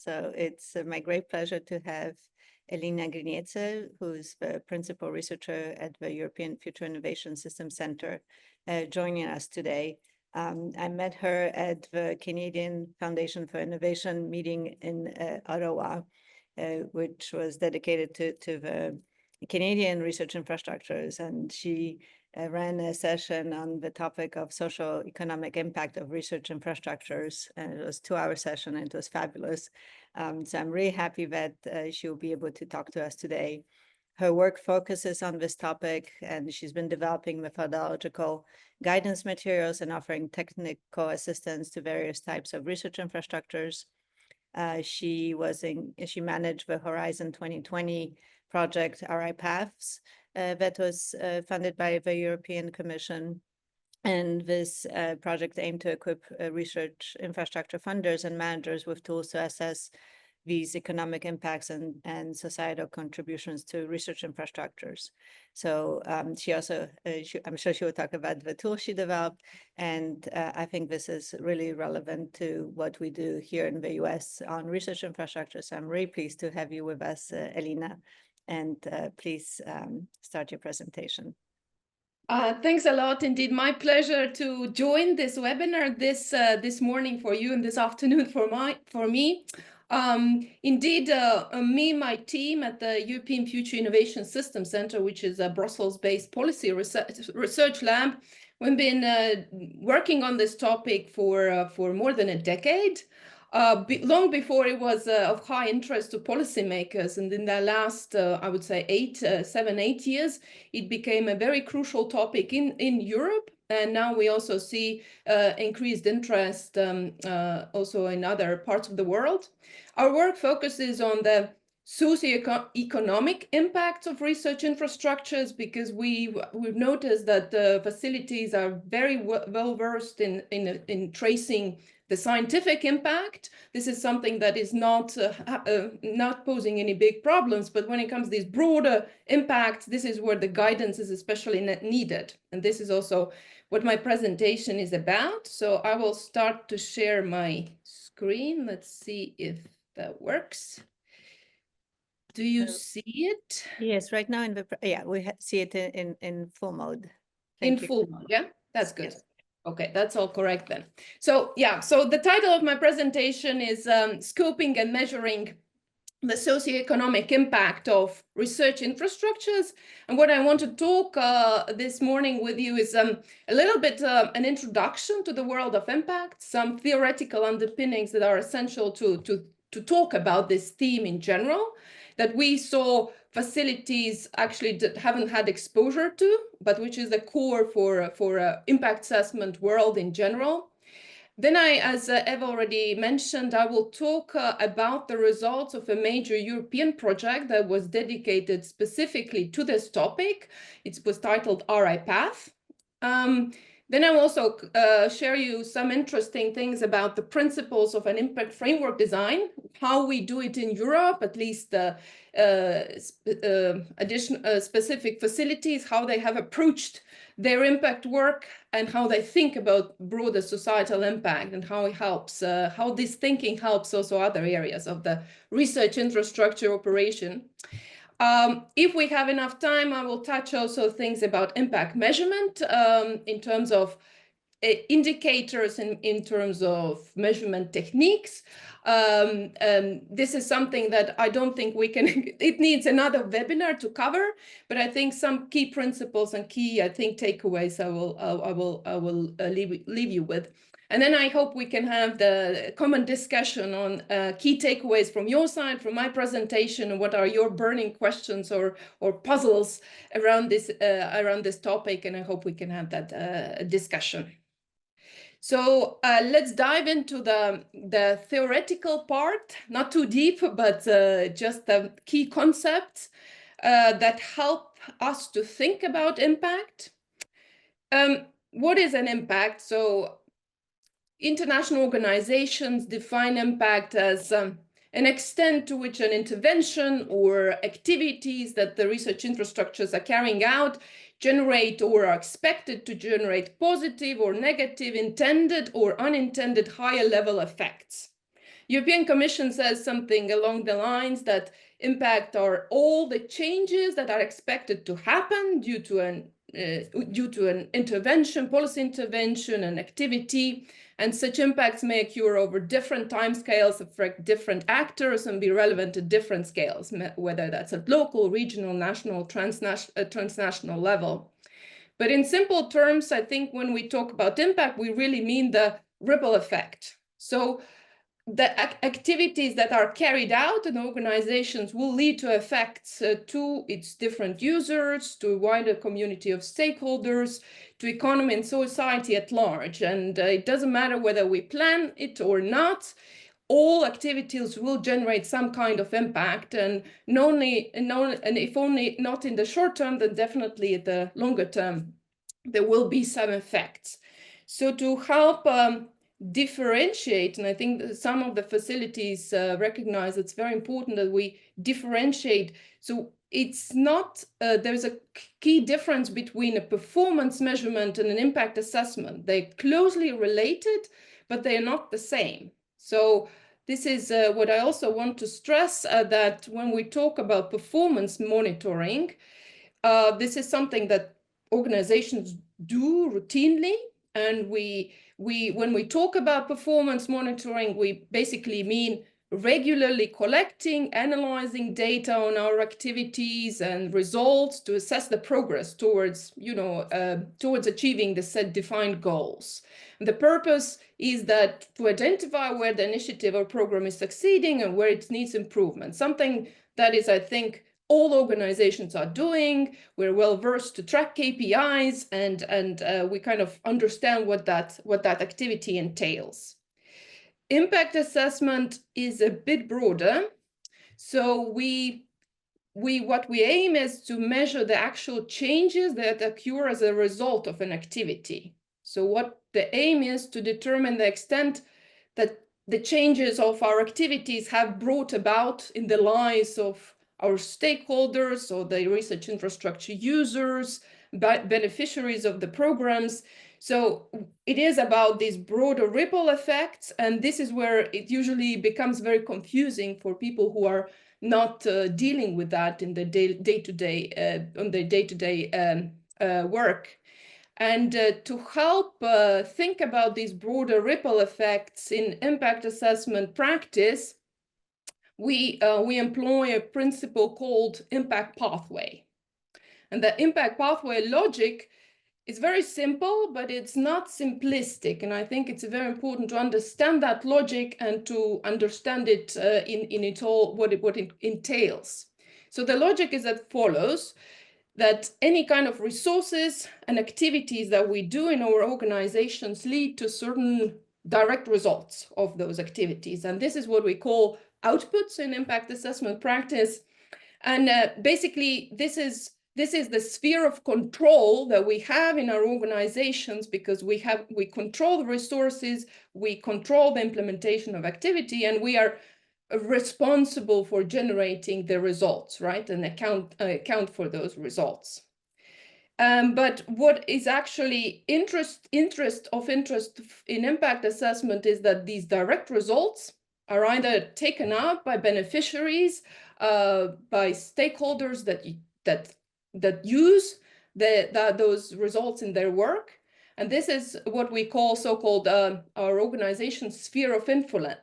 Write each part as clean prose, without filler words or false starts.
So it's my great pleasure to have Elina Griniece, who's the principal researcher at the European Future Innovation Systems Centre, joining us today. I met her at the Canadian Foundation for Innovation meeting in Ottawa, which was dedicated to the Canadian research infrastructures, and she ran a session on the topic of socio-economic impact of research infrastructures, and it was a 2-hour session, and it was fabulous. So I'm really happy that she will be able to talk to us today. Her work focuses on this topic, and she's been developing methodological guidance materials and offering technical assistance to various types of research infrastructures. She managed the Horizon 2020 project, RI Paths, that was funded by the European Commission. And this project aimed to equip research infrastructure funders and managers with tools to assess these economic impacts and societal contributions to research infrastructures. So she also, I'm sure she will talk about the tools she developed. And I think this is really relevant to what we do here in the US on research infrastructure. So I'm really pleased to have you with us, Elina. And please start your presentation. Thanks a lot. Indeed, my pleasure to join this webinar this morning for you and this afternoon for me. Indeed, me and my team at the European Future Innovation Systems Centre, which is a Brussels-based policy research lab, we've been working on this topic for more than a decade. Long before it was of high interest to policymakers, and in the last, I would say, 7, 8 years, it became a very crucial topic in Europe. And now we also see increased interest also in other parts of the world. Our work focuses on the socio-economic impacts of research infrastructures, because we've noticed that the facilities are very well versed in tracing the scientific impact. This is something that is not posing any big problems, but when it comes to these broader impacts, this is where the guidance is especially needed. And this is also what my presentation is about. So I will start to share my screen. Let's see if that works. Do you see it? Yes, right now we see it in full mode. In full mode, yeah, that's good. Yes. Okay, that's all correct then. So yeah, so the title of my presentation is Scoping and Measuring the Socioeconomic Impact of Research Infrastructures. And what I want to talk this morning with you is a little bit an introduction to the world of impact, some theoretical underpinnings that are essential to talk about this theme in general, that we saw facilities actually haven't had exposure to, but which is the core for impact assessment world in general. Then as Eva already mentioned, I will talk about the results of a major European project that was dedicated specifically to this topic. It was titled RI Path. Then I will also share you some interesting things about the principles of an impact framework design, how we do it in Europe, at least specific facilities, how they have approached their impact work, and how they think about broader societal impact, and how it helps, how this thinking helps also other areas of the research infrastructure operation. If we have enough time, I will touch also things about impact measurement in terms of indicators and in terms of measurement techniques. This is something that I don't think we can, it needs another webinar to cover, but I think some key principles and key, I think, takeaways I will leave you with. And then I hope we can have the common discussion on key takeaways from your side, from my presentation, and what are your burning questions or puzzles around this topic. And I hope we can have that discussion. So let's dive into the theoretical part, not too deep, but just the key concepts that help us to think about impact. What is an impact? So international organizations define impact as an extent to which an intervention or activities that the research infrastructures are carrying out generate or are expected to generate positive or negative, intended or unintended higher level effects. European Commission says something along the lines that impact are all the changes that are expected to happen due to an intervention, policy intervention, and activity, and such impacts may occur over different timescales, affect different actors, and be relevant at different scales, whether that's at local, regional, national, transnational level. But in simple terms, I think when we talk about impact, we really mean the ripple effect. So the activities that are carried out in organizations will lead to effects to its different users, to a wider community of stakeholders, to economy and society at large. And it doesn't matter whether we plan it or not, all activities will generate some kind of impact, and if only not in the short term, then definitely at the longer term, there will be some effects. So to help differentiate, and I think that some of the facilities recognize it's very important that we differentiate. So it's not, there's a key difference between a performance measurement and an impact assessment. They're closely related, but they are not the same. So this is what I also want to stress, that when we talk about performance monitoring, this is something that organizations do routinely. And when we talk about performance monitoring, we basically mean regularly collecting, analyzing data on our activities and results to assess the progress towards, towards achieving the set defined goals. And the purpose is that to identify where the initiative or program is succeeding and where it needs improvement, something that is, I think, all organizations are doing. We're well versed to track KPIs, and we kind of understand what that activity entails. Impact assessment is a bit broader. So what we aim is to measure the actual changes that occur as a result of an activity. So what the aim is to determine the extent that the changes of our activities have brought about in the lives of our stakeholders, or the research infrastructure users, beneficiaries of the programs. So it is about these broader ripple effects, and this is where it usually becomes very confusing for people who are not dealing with that in the day-to-day work. And to help think about these broader ripple effects in impact assessment practice, we employ a principle called impact pathway. And the impact pathway logic is very simple, but it's not simplistic. And I think it's very important to understand that logic and to understand it in it all, what it entails. So the logic is as follows: that any kind of resources and activities that we do in our organizations lead to certain direct results of those activities. And this is what we call outputs in impact assessment practice. And basically, this is the sphere of control that we have in our organizations, because we control the resources, we control the implementation of activity, and we are responsible for generating the results, right? And account for those results. But what is actually interest in impact assessment is that these direct results are either taken up by beneficiaries, by stakeholders that use those results in their work. And this is what we call so-called our organization's sphere of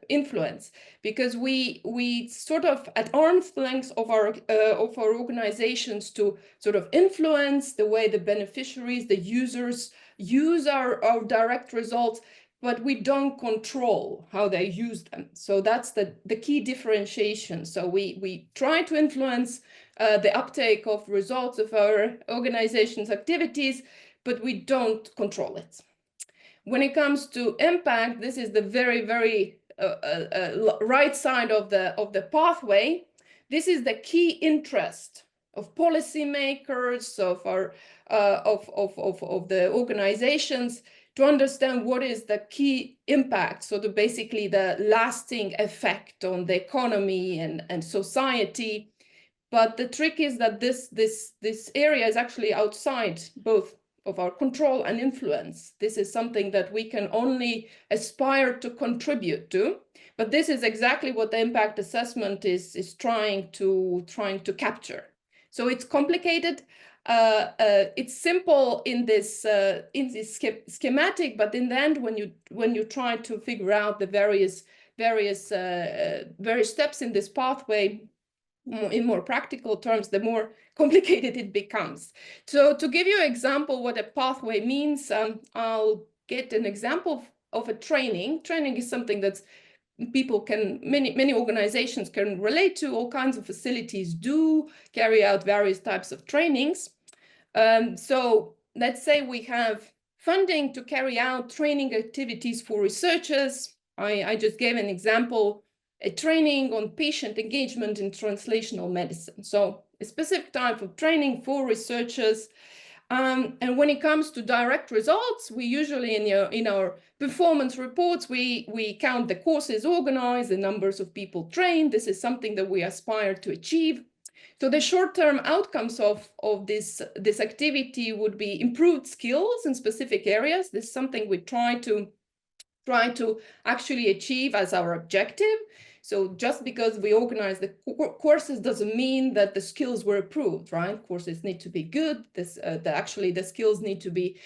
influence, because we sort of at arm's length of our organizations to sort of influence the way the beneficiaries, the users use our direct results, but we don't control how they use them. So that's the key differentiation. So we try to influence the uptake of results of our organization's activities, but we don't control it. When it comes to impact, this is the very, very right side of the pathway. This is the key interest of policymakers, of the organizations, to understand what is the key impact, so basically the lasting effect on the economy and society. But the trick is that this area is actually outside both our control and influence. This is something that we can only aspire to contribute to, but this is exactly what the impact assessment is trying to capture. So it's complicated. It's simple in this schematic, but in the end, when you try to figure out the various steps in this pathway, in more practical terms, the more complicated it becomes. So to give you an example what a pathway means, I'll get an example of a training. Training is something that people can, many organizations can relate to. All kinds of facilities do carry out various types of trainings. So let's say we have funding to carry out training activities for researchers. I just gave an example, a training on patient engagement in translational medicine. So a specific type of training for researchers. And when it comes to direct results, we usually in our performance reports, we count the courses organized, the numbers of people trained. This is something that we aspire to achieve. So the short-term outcomes of this activity would be improved skills in specific areas. This is something we try to actually achieve as our objective. So just because we organize the courses doesn't mean that the skills were improved, right? Courses need to be good. Actually the skills need to be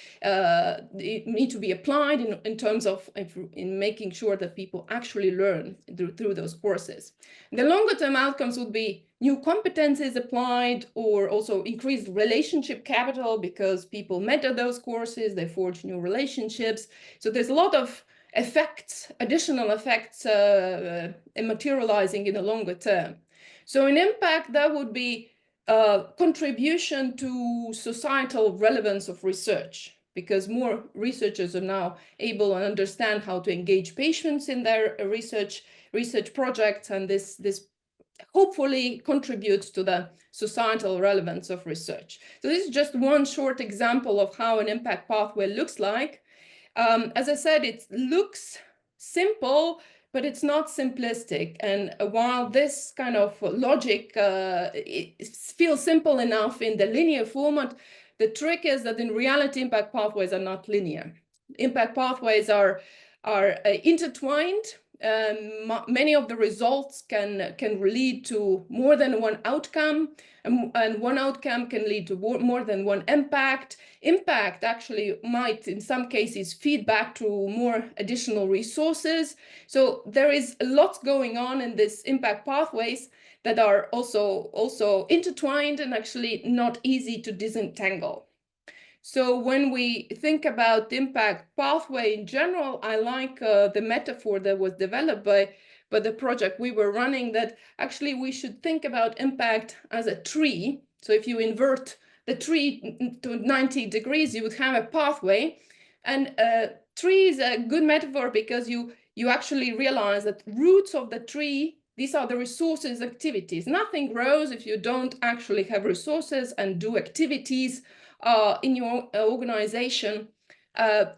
applied in terms of in making sure that people actually learn through those courses. The longer term outcomes would be new competencies applied, or also increased relationship capital because people met at those courses, they forge new relationships. So there's a lot of effects, additional effects materializing in the longer term. So in impact, that would be contribution to societal relevance of research, because more researchers are now able to understand how to engage patients in their research projects, and this hopefully contributes to the societal relevance of research. So this is just one short example of how an impact pathway looks like. As I said, it looks simple, but it's not simplistic. And while this kind of logic it feels simple enough in the linear format, the trick is that in reality, impact pathways are not linear. Impact pathways are intertwined. Many of the results can lead to more than one outcome, and one outcome can lead to more than one impact. Impact actually might, in some cases, feed back to more additional resources. So there is a lot going on in this impact pathways that are also intertwined and actually not easy to disentangle. So when we think about the impact pathway in general, I like the metaphor that was developed by the project we were running, that actually we should think about impact as a tree. So if you invert the tree to 90 degrees, you would have a pathway. And tree is a good metaphor because you actually realize that roots of the tree, these are the resources, activities. Nothing grows if you don't actually have resources and do activities in your organization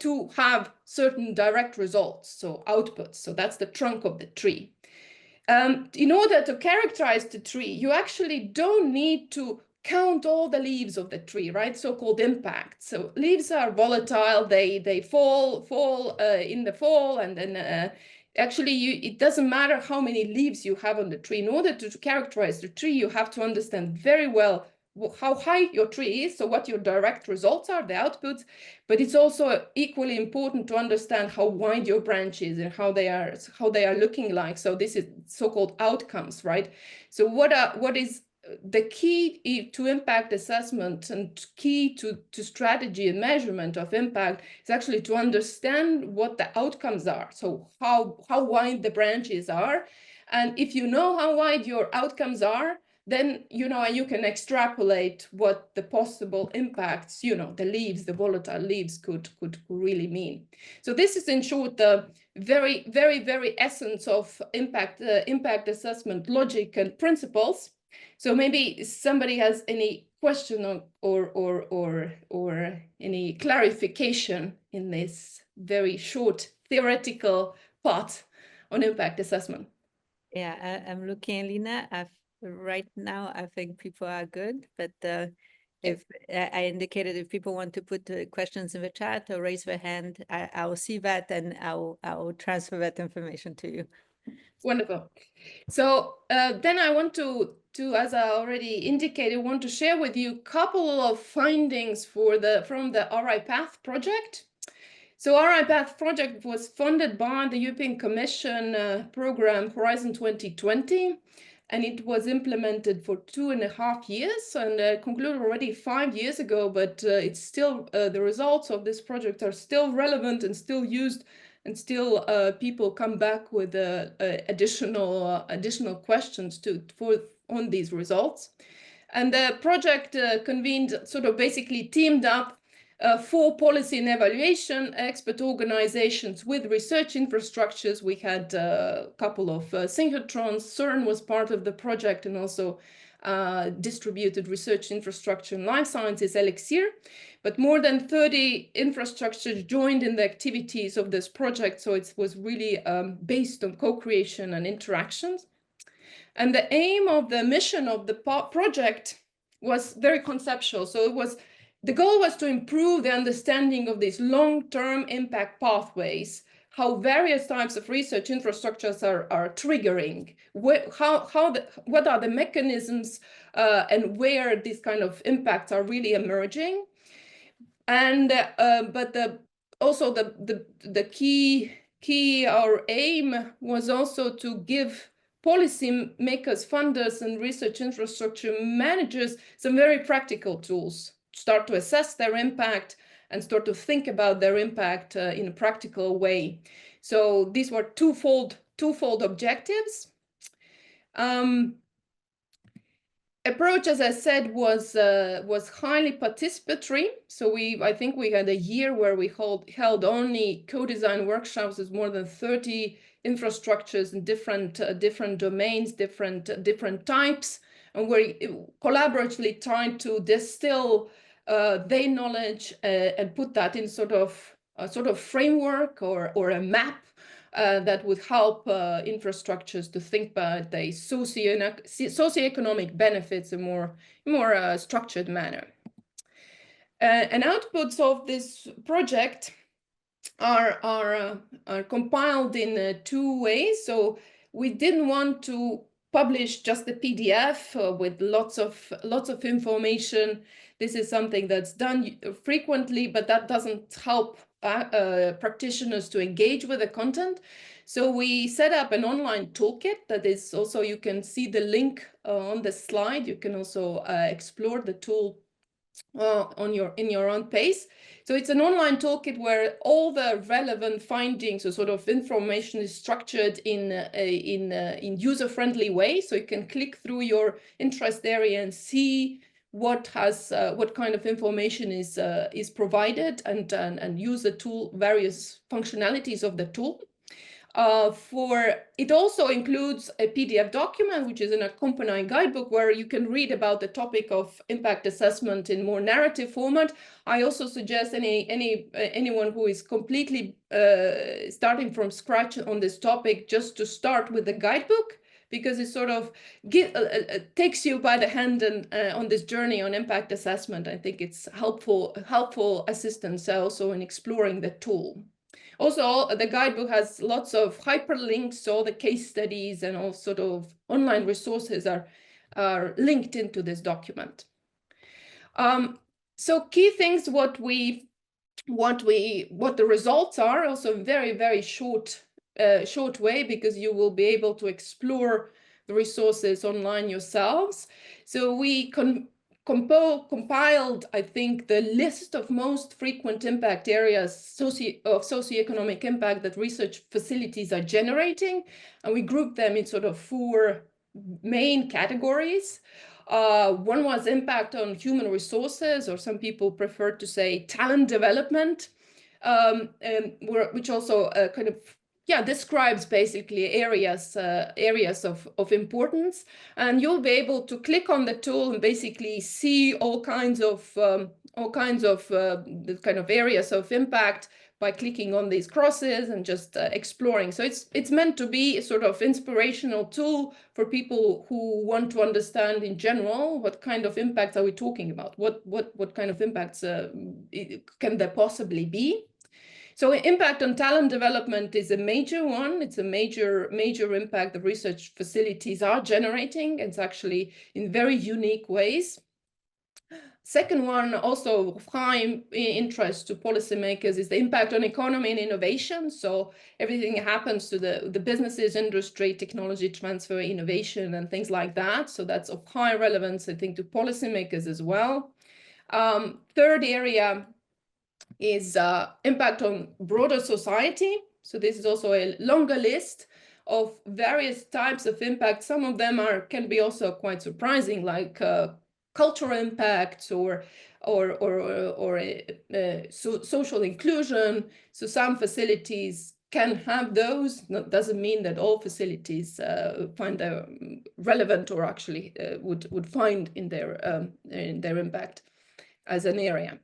to have certain direct results, so outputs. So that's the trunk of the tree. In order to characterize the tree, you actually don't need to count all the leaves of the tree, right? So-called impact. So leaves are volatile, they fall in the fall, and then actually it doesn't matter how many leaves you have on the tree. In order to characterize the tree, you have to understand very well how high your tree is, so what your direct results are, the outputs, but it's also equally important to understand how wide your branch is and how they are looking like. So this is so-called outcomes, right? So what is the key to impact assessment and key to strategy and measurement of impact is actually to understand what the outcomes are. So how wide the branches are, and if you know how wide your outcomes are, then you can extrapolate what the possible impacts, the leaves, the volatile leaves could really mean. So this is in short the very, very, very essence of impact assessment logic and principles. So maybe somebody has any question or any clarification in this very short theoretical part on impact assessment. Yeah, I'm looking, Elina. Right now, I think people are good, but If I indicated if people want to put questions in the chat or raise their hand, I will see that and I'll transfer that information to you. Wonderful. So then I want to, as I already indicated, want to share with you a couple of findings from the RI Path project. So RI Path project was funded by the European Commission program Horizon 2020, and it was implemented for 2.5 years and concluded already 5 years ago, but it's still, the results of this project are still relevant and still used, and still people come back with additional questions on these results. And the project convened, sort of basically teamed up 4 policy and evaluation expert organizations with research infrastructures. We had a couple of synchrotrons. CERN was part of the project, and also distributed research infrastructure in life sciences, Elixir. But more than 30 infrastructures joined in the activities of this project. So it was really based on co-creation and interactions. And the aim of the mission of the project was very conceptual. So the goal was to improve the understanding of these long-term impact pathways, how various types of research infrastructures are triggering, what are the mechanisms and where these kind of impacts are really emerging. And also the key our aim was also to give policy makers, funders, and research infrastructure managers some very practical tools, start to assess their impact and start to think about their impact in a practical way. So these were twofold objectives. Approach, as I said, was highly participatory. So I think we had a year where we held only co-design workshops with more than 30 infrastructures in different domains, different types, and we collaboratively tried to distill their knowledge and put that in sort of framework or a map that would help infrastructures to think about the socio-economic benefits in more structured manner. And outputs of this project are compiled in 2 ways. So we didn't want to publish just the PDF with lots of information. This is something that's done frequently, but that doesn't help practitioners to engage with the content. So we set up an online toolkit that is also, you can see the link on the slide. You can also explore the tool in your own pace. So it's an online toolkit where all the relevant findings or sort of information is structured in user-friendly way. So you can click through your interest area and see what kind of information is provided and use the tool, various functionalities of the tool. It also includes a PDF document, which is an accompanying guidebook where you can read about the topic of impact assessment in more narrative format. I also suggest anyone who is completely starting from scratch on this topic just to start with the guidebook, because it sort of takes you by the hand and on this journey on impact assessment. I think it's helpful assistance also in exploring the tool. Also, the guidebook has lots of hyperlinks, so the case studies and all sort of online resources are linked into this document. So key things, what the results are, also very, very short way, because you will be able to explore the resources online yourselves. So we compiled, I think, the list of most frequent impact areas of socioeconomic impact that research facilities are generating, and we grouped them in sort of 4 main categories. One was impact on human resources, or some people prefer to say talent development, which also kind of describes basically areas of importance. And you'll be able to click on the tool and basically see all kinds of the kind of areas of impact by clicking on these crosses and just exploring. So it's meant to be a sort of inspirational tool for people who want to understand in general what kind of impacts are we talking about, what kind of impacts can there possibly be. So impact on talent development is a major one. It's a major impact the research facilities are generating. It's actually in very unique ways. Second one, also of high interest to policymakers, is the impact on economy and innovation. So everything happens to the businesses, industry, technology transfer, innovation, and things like that. So that's of high relevance, I think, to policymakers as well. Third area is impact on broader society. So this is also a longer list of various types of impact. Some of them can be also quite surprising, like cultural impacts or social inclusion. So some facilities can have those. That doesn't mean that all facilities find them relevant or actually would find in their impact as an area.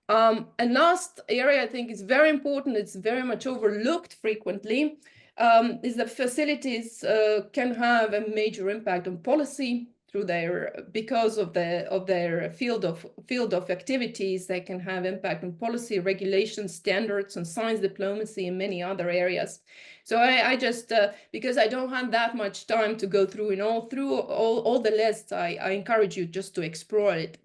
And last area I think is very important, it's very much overlooked frequently, is that facilities can have a major impact on policy through because of their field of activities. They can have impact on policy, regulation, standards, and science diplomacy, and many other areas. So I just, because I don't have that much time to go through all the lists, I encourage you just to explore it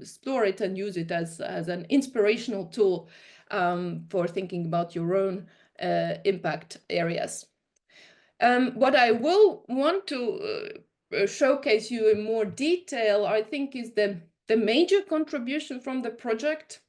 and use it as an inspirational tool for thinking about your own impact areas. What I will want to showcase you in more detail, I think, is the major contribution from the project.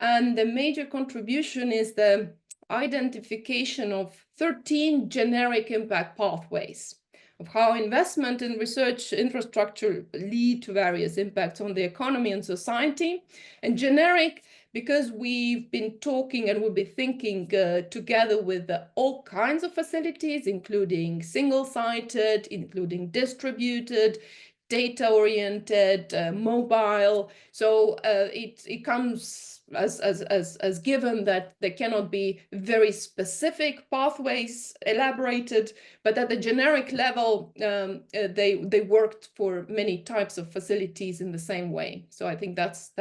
And the major contribution is the identification of 13 generic impact pathways of how investment in research infrastructure lead to various impacts on the economy and society. And generic, because we've been talking and we'll be thinking together with all kinds of facilities, including single-sited, including distributed, data-oriented, mobile. So it comes as given that there cannot be very specific pathways elaborated, but at the generic level, they worked for many types of facilities in the same way. So I think that's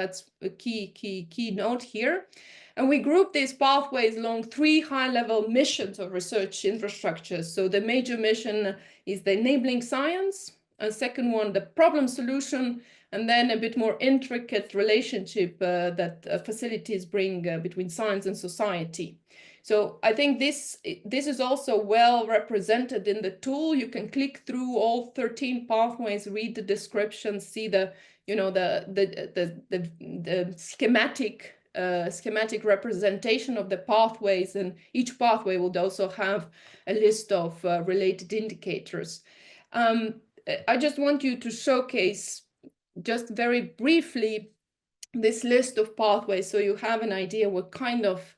a key note here. And we group these pathways along 3 high-level missions of research infrastructure. So the major mission is the enabling science, a second one, the problem solution, and then a bit more intricate relationship that facilities bring between science and society. So I think this is also well represented in the tool. You can click through all 13 pathways, read the description, see the schematic representation of the pathways, and each pathway will also have a list of related indicators. I just want you to showcase just very briefly this list of pathways so you have an idea what kind of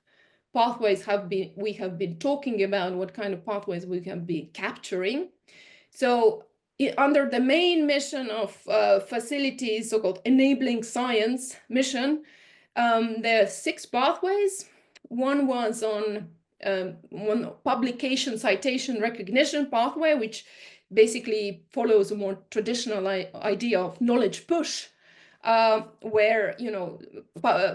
pathways we have been talking about, what kind of pathways we have been capturing. So under the main mission of facilities, so-called enabling science mission, there are 6 pathways. One was on one publication citation recognition pathway, which basically follows a more traditional idea of knowledge push, where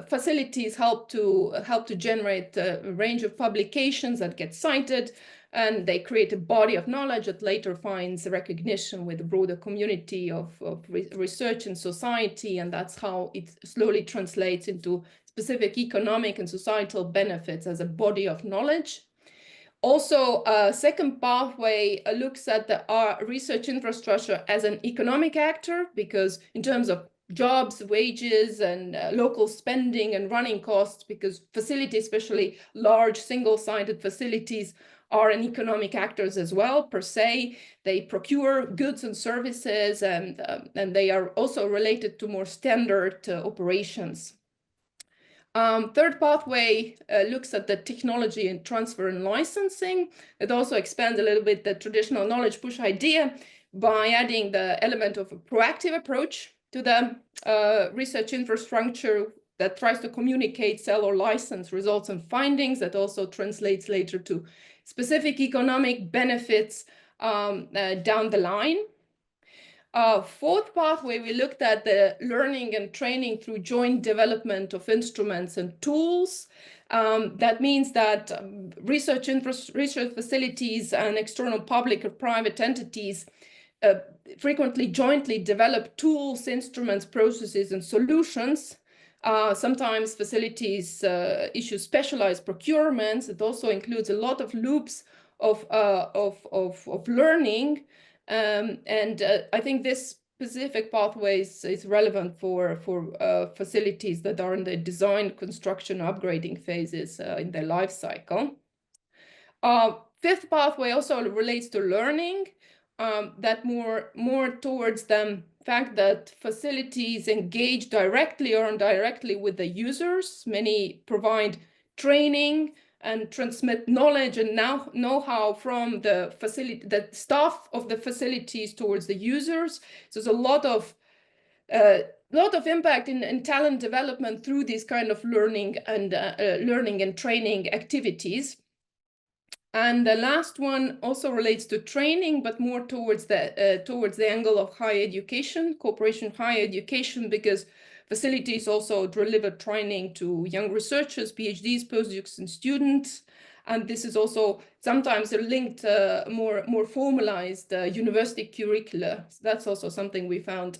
facilities help to generate a range of publications that get cited, and they create a body of knowledge that later finds recognition with the broader community of research and society, and that's how it slowly translates into specific economic and societal benefits as a body of knowledge. Also, a second pathway looks at our research infrastructure as an economic actor, because in terms of jobs, wages, and local spending and running costs, because facilities, especially large single-sided facilities, are an economic actors as well, per se. They procure goods and services, and they are also related to more standard operations. Third pathway looks at the technology and transfer and licensing. It also expands a little bit the traditional knowledge push idea by adding the element of a proactive approach to the research infrastructure, that tries to communicate, sell, or license results and findings that also translates later to specific economic benefits down the line. Fourth pathway, we looked at the learning and training through joint development of instruments and tools. That means that research facilities and external public or private entities frequently jointly develop tools, instruments, processes, and solutions. Sometimes facilities issue specialized procurements. It also includes a lot of loops of learning. I think this specific pathway is relevant for facilities that are in the design, construction, upgrading phases in their life cycle. Fifth pathway also relates to learning, that more towards the fact that facilities engage directly or indirectly with the users. Many provide training and transmit knowledge and know-how from the staff of the facilities towards the users. So there's a lot of impact in talent development through these kind of learning and training activities. And the last one also relates to training, but more towards the angle of higher education, cooperation higher education, because facilities also deliver training to young researchers, PhDs, postdocs, and students. And this is also sometimes linked more formalized university curricula. So that's also something we found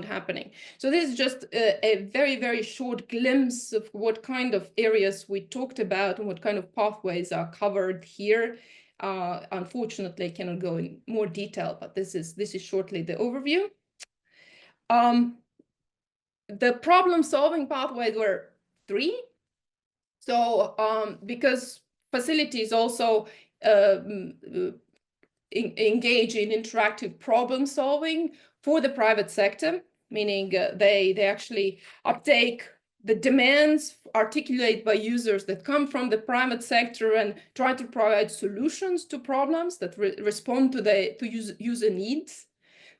happening. So this is just a very, very short glimpse of what kind of areas we talked about and what kind of pathways are covered here. Unfortunately, I cannot go in more detail, but this is shortly the overview. The problem-solving pathways were 3. So because facilities also engage in interactive problem solving for the private sector, meaning they actually uptake the demands articulated by users that come from the private sector and try to provide solutions to problems that respond to user needs.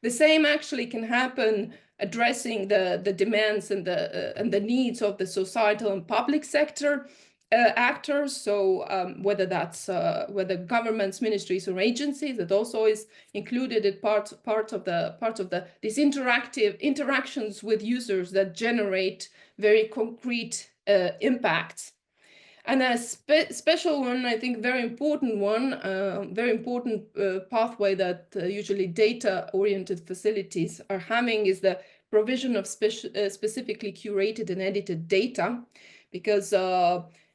The same actually can happen addressing the demands and the needs of the societal and public sector actors. So whether that's whether governments, ministries, or agencies, that also is included in part of these interactions with users that generate very concrete impacts. And a special one, I think, very important pathway that usually data-oriented facilities are having is the provision of specifically curated and edited data, because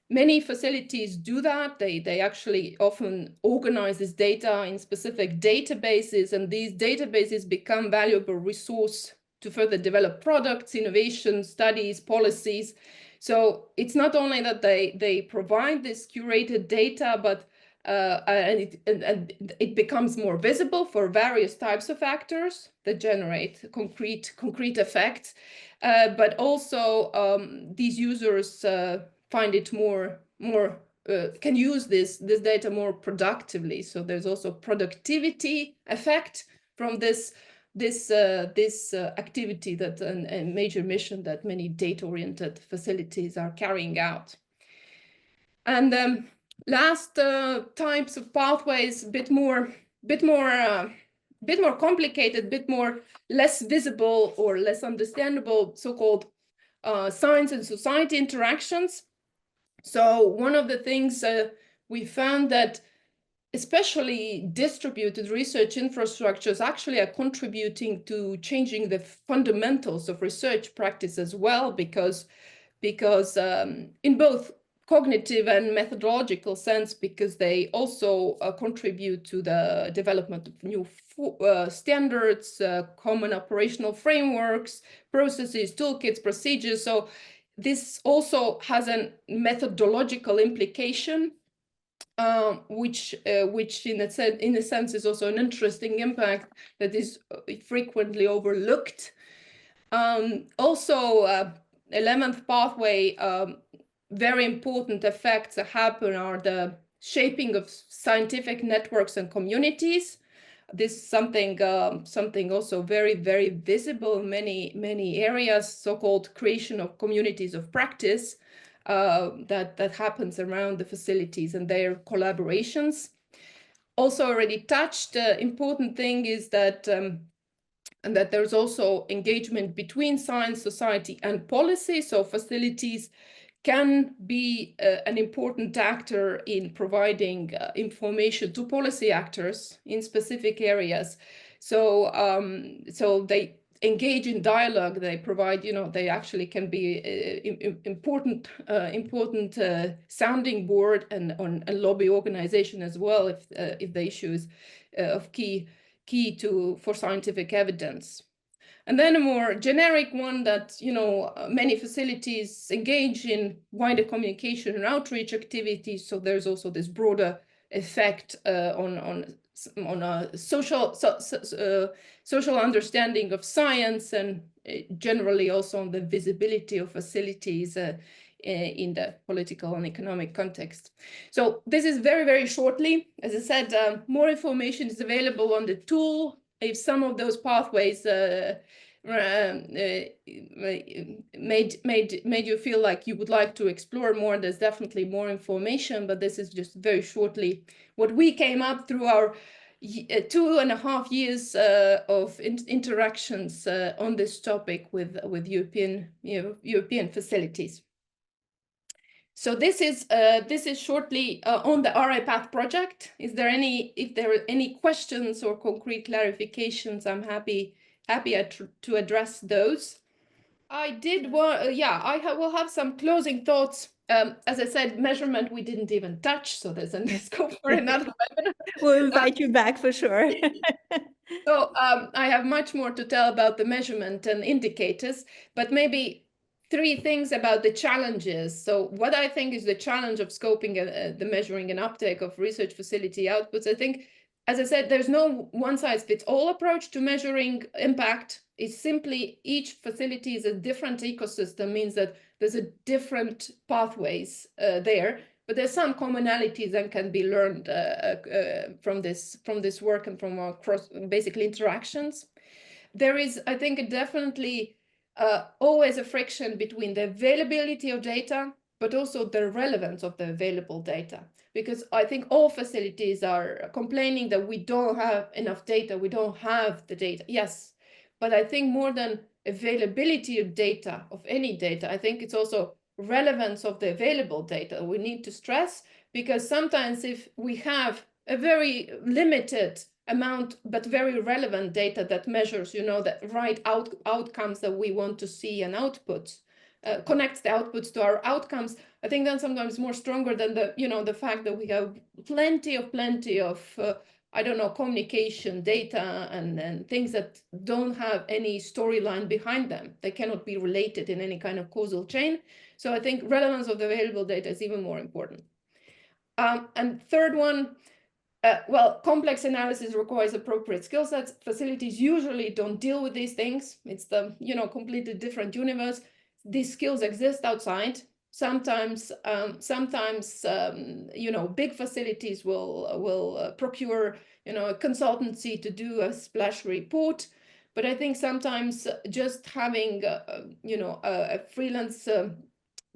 many facilities do that. They actually often organize this data in specific databases, and these databases become valuable resource to further develop products, innovations, studies, policies. So it's not only that they provide this curated data, but and it becomes more visible for various types of actors that generate concrete effects. But also these users find it can use this data more productively. So there's also productivity effect from this activity, that a major mission that many data-oriented facilities are carrying out. And last types of pathways, bit more complicated, less visible or less understandable, so-called science and society interactions. So one of the things we found that especially distributed research infrastructures actually are contributing to changing the fundamentals of research practice as well, because in both cognitive and methodological sense, because they also contribute to the development of new standards, common operational frameworks, processes, toolkits, procedures. So this also has a methodological implication, which in a sense is also an interesting impact that is frequently overlooked. Also, 11th pathway, very important effects that happen are the shaping of scientific networks and communities. This is something also very, very visible in many areas, so-called creation of communities of practice that happens around the facilities and their collaborations. Also already touched, important thing is that and that there's also engagement between science, society, and policy. So facilities can be an important actor in providing information to policy actors in specific areas. So, so they engage in dialogue. They provide, they actually can be important sounding board and on a lobby organization as well if the issues of key for scientific evidence. And then a more generic one that, many facilities engage in wider communication and outreach activities. So there's also this broader effect on a social understanding of science, and generally also on the visibility of facilities in the political and economic context. So this is very, very shortly. As I said, more information is available on the tool. If some of those pathways made you feel like you would like to explore more, there's definitely more information, but this is just very shortly what we came up through our 2.5 years of interactions on this topic with European facilities. So this is shortly on the RI Path project. If there are any questions or concrete clarifications, I'm happy to address those. I did want, I will have some closing thoughts. As I said, measurement we didn't even touch, so there's a scope for another webinar. We'll invite you back for sure. So I have much more to tell about the measurement and indicators, but maybe 3 things about the challenges. So what I think is the challenge of scoping the measuring and uptake of research facility outputs. I think, as I said, there's no one-size-fits-all approach to measuring impact. It's simply each facility is a different ecosystem, means that there's a different pathways there, but there's some commonalities that can be learned from this work and from our basically interactions. There is, I think, definitely always a friction between the availability of data, but also the relevance of the available data. Because I think all facilities are complaining that we don't have enough data, we don't have the data. Yes, but I think more than availability of data, of any data, I think it's also relevance of the available data we need to stress, because sometimes if we have a very limited amount but very relevant data that measures, the right outcomes that we want to see and outputs, connects the outputs to our outcomes, I think that's sometimes more stronger than the fact that we have plenty of I don't know, communication data and things that don't have any storyline behind them. They cannot be related in any kind of causal chain. So I think relevance of the available data is even more important. And third one, well, complex analysis requires appropriate skill sets. Facilities usually don't deal with these things. It's the, completely different universe. These skills exist outside. Sometimes, big facilities will procure, a consultancy to do a splash report. But I think sometimes just having, a freelance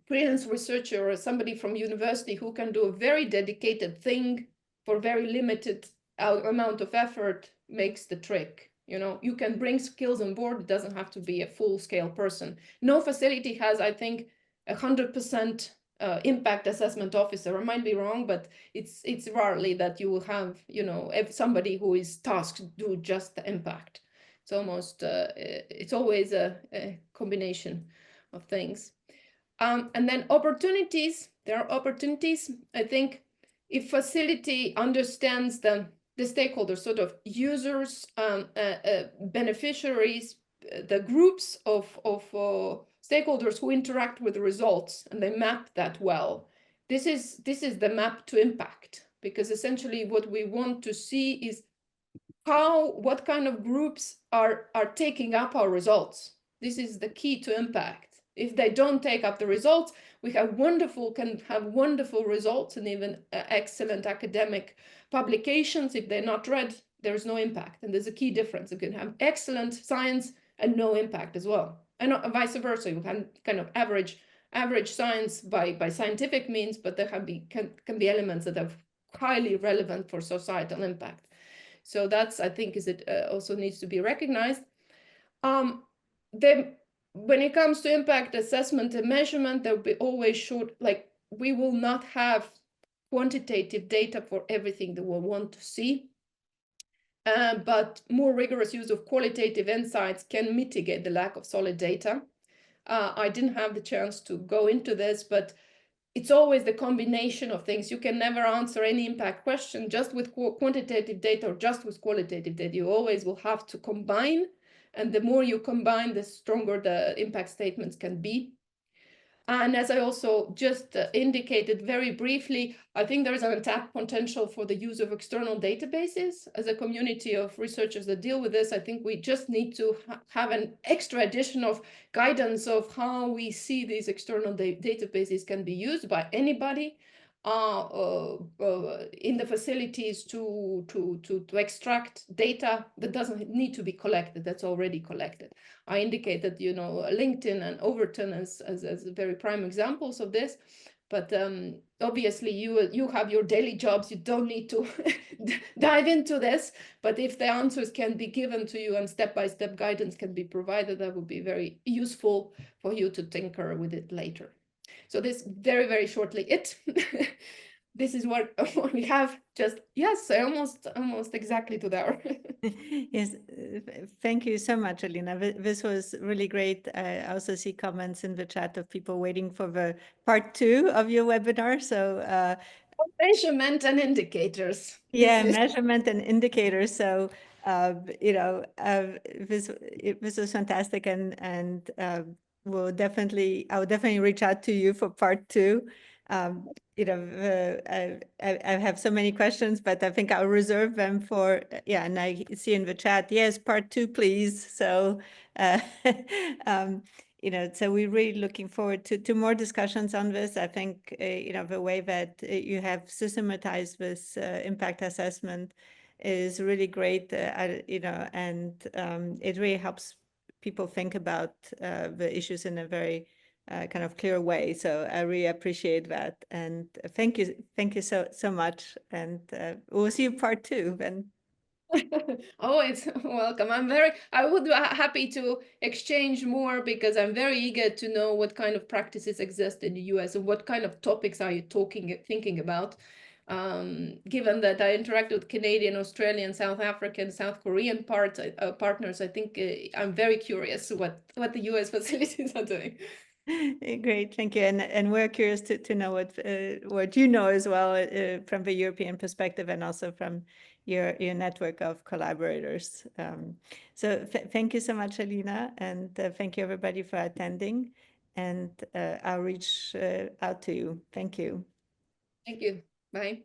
researcher or somebody from university who can do a very dedicated thing for very limited amount of effort makes the trick. You can bring skills on board. It doesn't have to be a full-scale person. No facility has, I think, 100% impact assessment officer. I might be wrong, but it's rarely that you will have, somebody who is tasked to do just the impact. It's almost, it's always a combination of things. And then opportunities. There are opportunities. I think if facility understands the stakeholders, sort of users, beneficiaries, the groups of stakeholders who interact with the results, and they map that well. This is the map to impact, because essentially what we want to see is what kind of groups are taking up our results. This is the key to impact. If they don't take up the results, we can have wonderful results and even excellent academic publications. If they're not read, there's no impact. And there's a key difference. You can have excellent science and no impact as well. And vice versa. You can kind of average science by scientific means, but there can be elements that are highly relevant for societal impact. So that's, I think, also needs to be recognized. When it comes to impact assessment and measurement, there will be always we will not have quantitative data for everything that we want to see. But more rigorous use of qualitative insights can mitigate the lack of solid data. I didn't have the chance to go into this, but it's always the combination of things. You can never answer any impact question just with quantitative data or just with qualitative data. You always will have to combine. And the more you combine, the stronger the impact statements can be. And as I also just indicated very briefly, I think there is an untapped potential for the use of external databases. As a community of researchers that deal with this, I think we just need to have an extra addition of guidance of how we see these external databases can be used by anybody in the facilities to extract data that doesn't need to be collected, that's already collected. I indicated, LinkedIn and Overton as very prime examples of this. But obviously, you have your daily jobs. You don't need to dive into this. But if the answers can be given to you and step-by-step guidance can be provided, that would be very useful for you to tinker with it later. So this very, very shortly it. This is what we have. Just yes, almost exactly to the hour. Yes, thank you so much, Elina. This was really great. I also see comments in the chat of people waiting for the part 2 of your webinar. So measurement and indicators. Yeah, measurement and indicators. So this was fantastic, and I'll definitely reach out to you for part 2. I have so many questions, but I think I'll reserve them for, and I see in the chat, yes, part 2, please. So, so we're really looking forward to more discussions on this. I think, the way that you have systematized this impact assessment is really great, and it really helps people think about the issues in a very kind of clear way. So I really appreciate that. And thank you so much. And we'll see you part 2 then. Always welcome. I would be happy to exchange more, because I'm very eager to know what kind of practices exist in the US and what kind of topics are you thinking about. Given that I interact with Canadian, Australian, South African, South Korean partners, I think I'm very curious what the US facilities are doing. Great, thank you. And we're curious to know what you know as well from the European perspective, and also from your network of collaborators. So thank you so much, Elina, and thank you everybody for attending. And I'll reach out to you. Thank you. Thank you. Bye.